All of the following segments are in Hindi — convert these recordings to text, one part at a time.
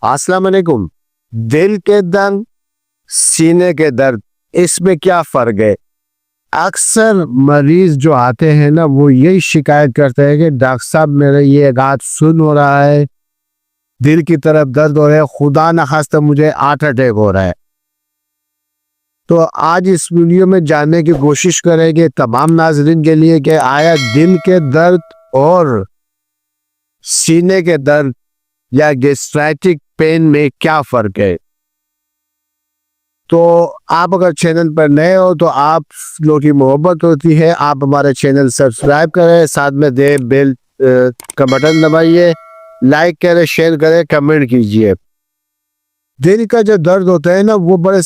अस्सलाम वालेकुम। दिल के दर्द, सीने के दर्द, इसमें क्या फर्क है? अक्सर मरीज जो आते हैं ना, वो यही शिकायत करते हैं कि डॉक्टर साहब मेरा ये रात सुन हो रहा है, दिल की तरफ दर्द हो रहा है, खुदा न खास्ता मुझे हार्ट अटैक हो रहा है। तो आज इस वीडियो में जानने की कोशिश करेंगे तमाम नाजरीन के लिए कि आया दिल के दर्द और सीने के दर्द या गैस्ट्राइटिक पेन में क्या फर्क है। तो आप अगर चैनल पर नए हो तो आप लोगों की मोहब्बत होती है, आप हमारे चैनल सब्सक्राइब करें, साथ में दे बेल का बटन दबाइए, लाइक करें, शेयर करें, कमेंट कीजिए। दिल का जो दर्द होता है ना, वो बड़े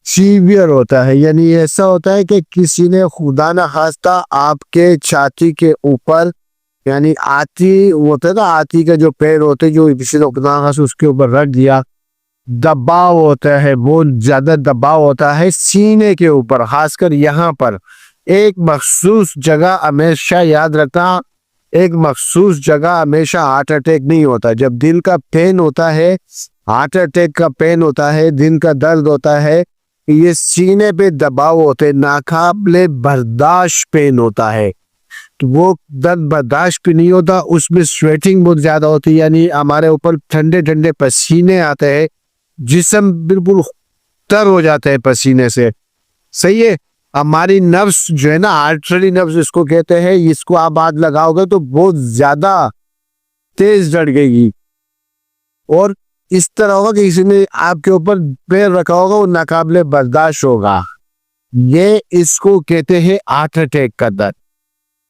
सीवियर होता है, यानी ऐसा होता है कि किसी ने खुदा ना खास्ता आपके छाती के ऊपर, यानी आती होता है ना, आती का जो पैर होते हैं, जो किसी ने खुदा ना खास्ता उसके ऊपर रख दिया, दबाव होता है, बहुत ज्यादा दबाव होता है सीने के ऊपर, खासकर यहाँ पर। एक मखसूस जगह हमेशा याद रखना, एक मखसूस जगह हमेशा हार्ट अटैक नहीं होता। जब दिल का पेन होता है, हार्ट अटैक का पेन होता है, दिल का दर्द होता है, ये सीने पे दबाव होते, नाकाबिले बर्दाश्त पेन होता है। तो वो दर्द बर्दाश्त भी नहीं होता, उसमें स्वेटिंग बहुत ज्यादा होती है, यानी हमारे ऊपर ठंडे ठंडे पसीने आते हैं, जिस्म बिल्कुल तर हो जाता है पसीने से। सही है। हमारी नर्व्स जो है ना, आर्टरी नर्व्स इसको कहते हैं, इसको आप हाथ लगाओगे तो बहुत ज्यादा तेज धड़केगी और इस तरह होगा कि किसी ने आपके ऊपर पैर रखा होगा, वो नाकाबिले बर्दाश्त होगा। ये इसको कहते हैं हार्ट अटैक का दर्द।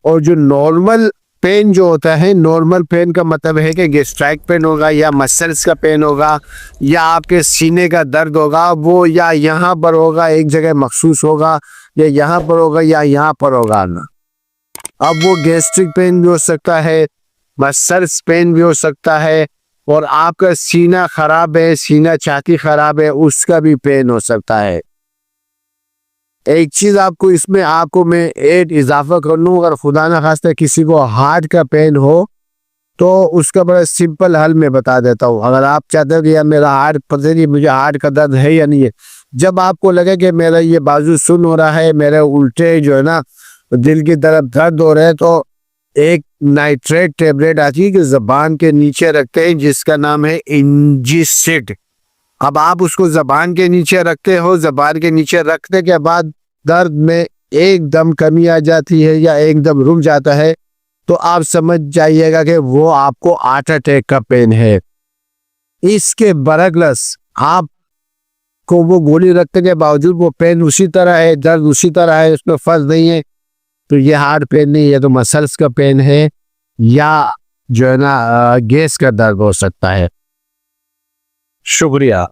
और जो नॉर्मल पेन जो होता है, नॉर्मल पेन का मतलब है कि गैस्ट्राइक पेन होगा या मसल्स का पेन होगा या आपके सीने का दर्द होगा, वो या यहाँ पर होगा, एक जगह मखसूस होगा, या यहाँ पर होगा या यहाँ पर होगा ना। अब वो गैस्ट्रिक पेन भी हो सकता है, मसल्स पेन भी हो सकता है, और आपका सीना खराब है, सीना छाती खराब है, उसका भी पेन हो सकता है। एक चीज आपको इसमें आपको मैं एड इजाफा कर लूँ, अगर खुदा ना खास्ता किसी को हार्ट का पेन हो तो उसका बड़ा सिंपल हल मैं बता देता हूँ। अगर आप चाहते हो कि यार मेरा हार्ट पता नहीं मुझे हार्ट का दर्द है या नहीं है, जब आपको लगे कि मेरा ये बाजू सुन हो रहा है, मेरे उल्टे जो है ना दिल की तरफ दर्द हो रहा है, तो एक नाइट्रेट टेबलेट आती है कि जबान के नीचे रखते हैं, जिसका नाम है इंजिसिड। अब आप उसको जबान के नीचे रखते हो, जबान के नीचे रखने के बाद दर्द में एकदम कमी आ जाती है या एकदम रुक जाता है, तो आप समझ जाइएगा कि वो आपको हार्ट अटैक का पेन है। इसके बरगलस आपको वो गोली रखने के बावजूद वो पेन उसी तरह है, दर्द उसी तरह है, उसमें फर्क नहीं है, तो ये हार्ट पेन नहीं है, तो मसल्स का पेन है या जो है ना गैस का दर्द हो सकता है। शुक्रिया।